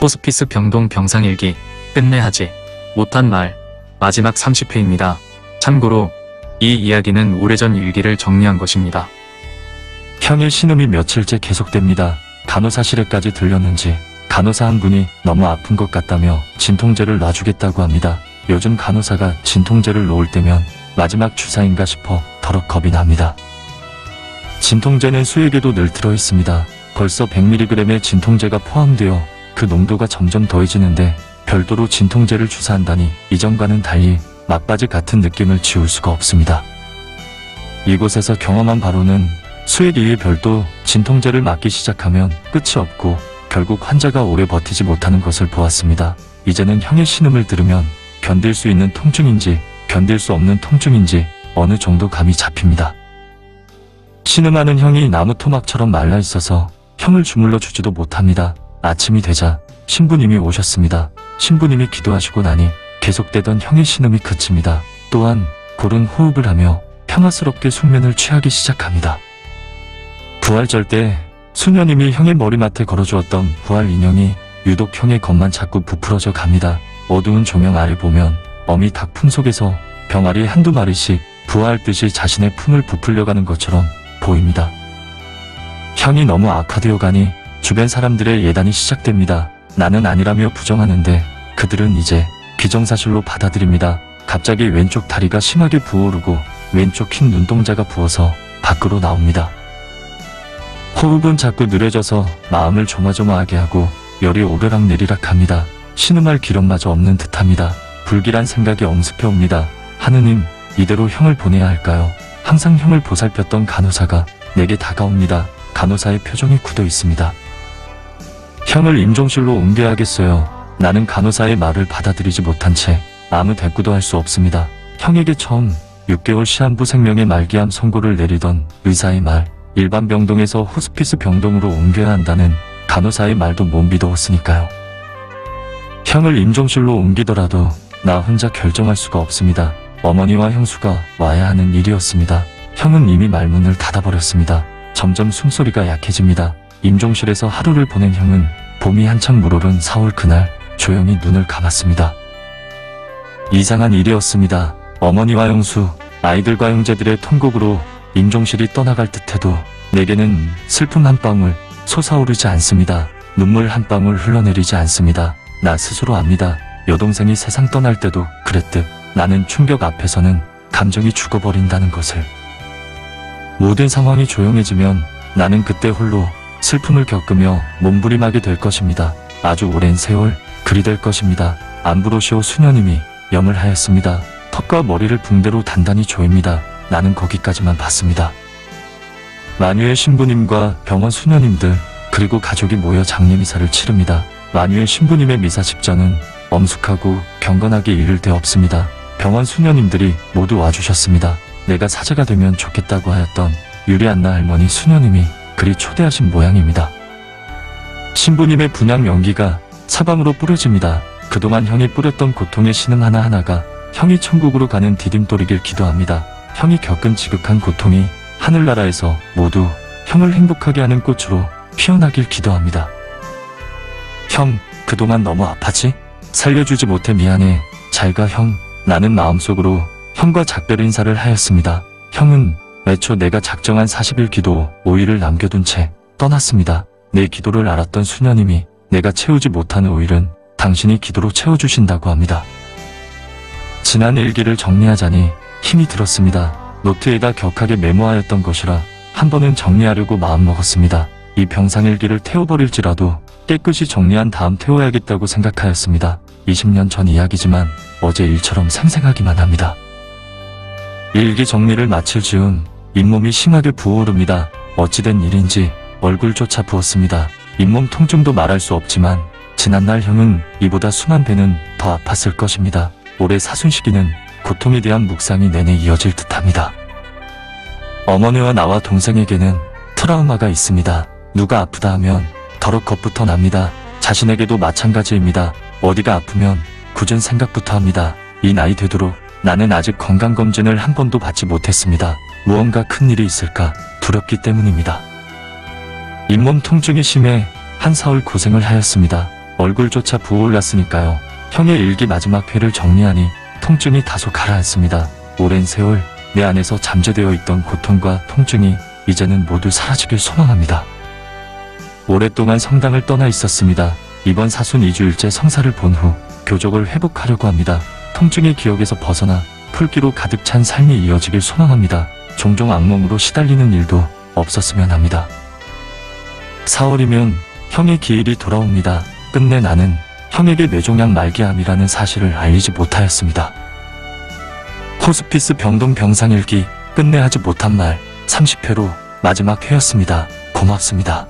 호스피스 병동 병상일기 끝내 하지 못한 말 마지막 30회입니다. 참고로 이 이야기는 오래전 일기를 정리한 것입니다. 평일 신음이 며칠째 계속됩니다. 간호사실에까지 들렸는지 간호사 한 분이 너무 아픈 것 같다며 진통제를 놔주겠다고 합니다. 요즘 간호사가 진통제를 놓을 때면 마지막 주사인가 싶어 더럭 겁이 납니다. 진통제는 수액에도 늘 들어있습니다. 벌써 100mg의 진통제가 포함되어 그 농도가 점점 더해지는데 별도로 진통제를 주사한다니 이전과는 달리 막바지 같은 느낌을 지울 수가 없습니다. 이곳에서 경험한 바로는 수액 이외에 별도 진통제를 맞기 시작하면 끝이 없고 결국 환자가 오래 버티지 못하는 것을 보았습니다. 이제는 형의 신음을 들으면 견딜 수 있는 통증인지 견딜 수 없는 통증인지 어느 정도 감이 잡힙니다. 신음하는 형이 나무 토막처럼 말라있어서 형을 주물러 주지도 못합니다. 아침이 되자 신부님이 오셨습니다. 신부님이 기도하시고 나니 계속되던 형의 신음이 그칩니다. 또한 고른 호흡을 하며 평화스럽게 숙면을 취하기 시작합니다. 부활절 때 수녀님이 형의 머리맡에 걸어주었던 부활 인형이 유독 형의 겉만 자꾸 부풀어져 갑니다. 어두운 조명 아래 보면 어미 닭 품 속에서 병아리 한두 마리씩 부화할 듯이 자신의 품을 부풀려가는 것처럼 보입니다. 형이 너무 악화되어 가니 주변 사람들의 예단이 시작됩니다. 나는 아니라며 부정하는데 그들은 이제 기정사실로 받아들입니다. 갑자기 왼쪽 다리가 심하게 부어오르고 왼쪽 흰 눈동자가 부어서 밖으로 나옵니다. 호흡은 자꾸 느려져서 마음을 조마조마하게 하고 열이 오르락내리락 합니다. 신음할 기력마저 없는 듯합니다. 불길한 생각이 엄습해 옵니다. 하느님, 이대로 형을 보내야 할까요? 항상 형을 보살폈던 간호사가 내게 다가옵니다. 간호사의 표정이 굳어 있습니다. 형을 임종실로 옮겨야겠어요. 나는 간호사의 말을 받아들이지 못한 채 아무 대꾸도 할 수 없습니다. 형에게 처음 6개월 시한부 생명의 말기암 선고를 내리던 의사의 말, 일반 병동에서 호스피스 병동으로 옮겨야 한다는 간호사의 말도 못 믿어왔으니까요. 형을 임종실로 옮기더라도 나 혼자 결정할 수가 없습니다. 어머니와 형수가 와야 하는 일이었습니다. 형은 이미 말문을 닫아버렸습니다. 점점 숨소리가 약해집니다. 임종실에서 하루를 보낸 형은 봄이 한창 물오른 4월 그날 조용히 눈을 감았습니다. 이상한 일이었습니다. 어머니와 형수, 아이들과 형제들의 통곡으로 임종실이 떠나갈 듯해도 내게는 슬픔 한 방울 솟아오르지 않습니다. 눈물 한 방울 흘러내리지 않습니다. 나 스스로 압니다. 여동생이 세상 떠날 때도 그랬듯 나는 충격 앞에서는 감정이 죽어버린다는 것을. 모든 상황이 조용해지면 나는 그때 홀로 슬픔을 겪으며 몸부림하게 될 것입니다. 아주 오랜 세월 그리 될 것입니다. 암브로시오 수녀님이 염을 하였습니다. 턱과 머리를 붕대로 단단히 조입니다. 나는 거기까지만 봤습니다. 만유의 신부님과 병원 수녀님들 그리고 가족이 모여 장례미사를 치릅니다. 만유의 신부님의 미사 직전은 엄숙하고 경건하게 이를 데 없습니다. 병원 수녀님들이 모두 와주셨습니다. 내가 사제가 되면 좋겠다고 하였던 유리안나 할머니 수녀님이 그리 초대하신 모양입니다. 신부님의 분향 연기가 사방으로 뿌려집니다. 그동안 형이 뿌렸던 고통의 신음 하나하나가 형이 천국으로 가는 디딤돌이길 기도합니다. 형이 겪은 지극한 고통이 하늘나라에서 모두 형을 행복하게 하는 꽃으로 피어나길 기도합니다. 형, 그동안 너무 아파지? 살려주지 못해 미안해. 잘가 형. 나는 마음속으로 형과 작별 인사를 하였습니다. 형은 애초 내가 작정한 40일 기도 5일을 남겨둔 채 떠났습니다. 내 기도를 알았던 수녀님이 내가 채우지 못하는 5일은 당신이 기도로 채워주신다고 합니다. 지난 일기를 정리하자니 힘이 들었습니다. 노트에다 격하게 메모하였던 것이라 한 번은 정리하려고 마음먹었습니다. 이 병상일기를 태워버릴지라도 깨끗이 정리한 다음 태워야겠다고 생각하였습니다. 20년 전 이야기지만 어제 일처럼 생생하기만 합니다. 일기 정리를 마칠 즈음 잇몸이 심하게 부어오릅니다. 어찌된 일인지 얼굴조차 부었습니다. 잇몸 통증도 말할 수 없지만 지난날 형은 이보다 수만 배는 더 아팠을 것입니다. 올해 사순시기는 고통에 대한 묵상이 내내 이어질 듯합니다. 어머니와 나와 동생에게는 트라우마가 있습니다. 누가 아프다 하면 더럭 겁부터 납니다. 자신에게도 마찬가지입니다. 어디가 아프면 굳은 생각부터 합니다. 이 나이 되도록 나는 아직 건강검진을 한 번도 받지 못했습니다. 무언가 큰일이 있을까 두렵기 때문입니다. 잇몸 통증이 심해 한 사흘 고생을 하였습니다. 얼굴조차 부어올랐으니까요. 형의 일기 마지막 회를 정리하니 통증이 다소 가라앉습니다. 오랜 세월 내 안에서 잠재되어 있던 고통과 통증이 이제는 모두 사라지길 소망합니다. 오랫동안 성당을 떠나 있었습니다. 이번 사순 2주일째 성사를 본 후 교족을 회복하려고 합니다. 통증의 기억에서 벗어나 풀기로 가득 찬 삶이 이어지길 소망합니다. 종종 악몽으로 시달리는 일도 없었으면 합니다. 4월이면 형의 기일이 돌아옵니다. 끝내 나는 형에게 뇌종양 말기암이라는 사실을 알리지 못하였습니다. 호스피스 병동 병상일기 끝내 하지 못한 말 30회로 마지막 회였습니다. 고맙습니다.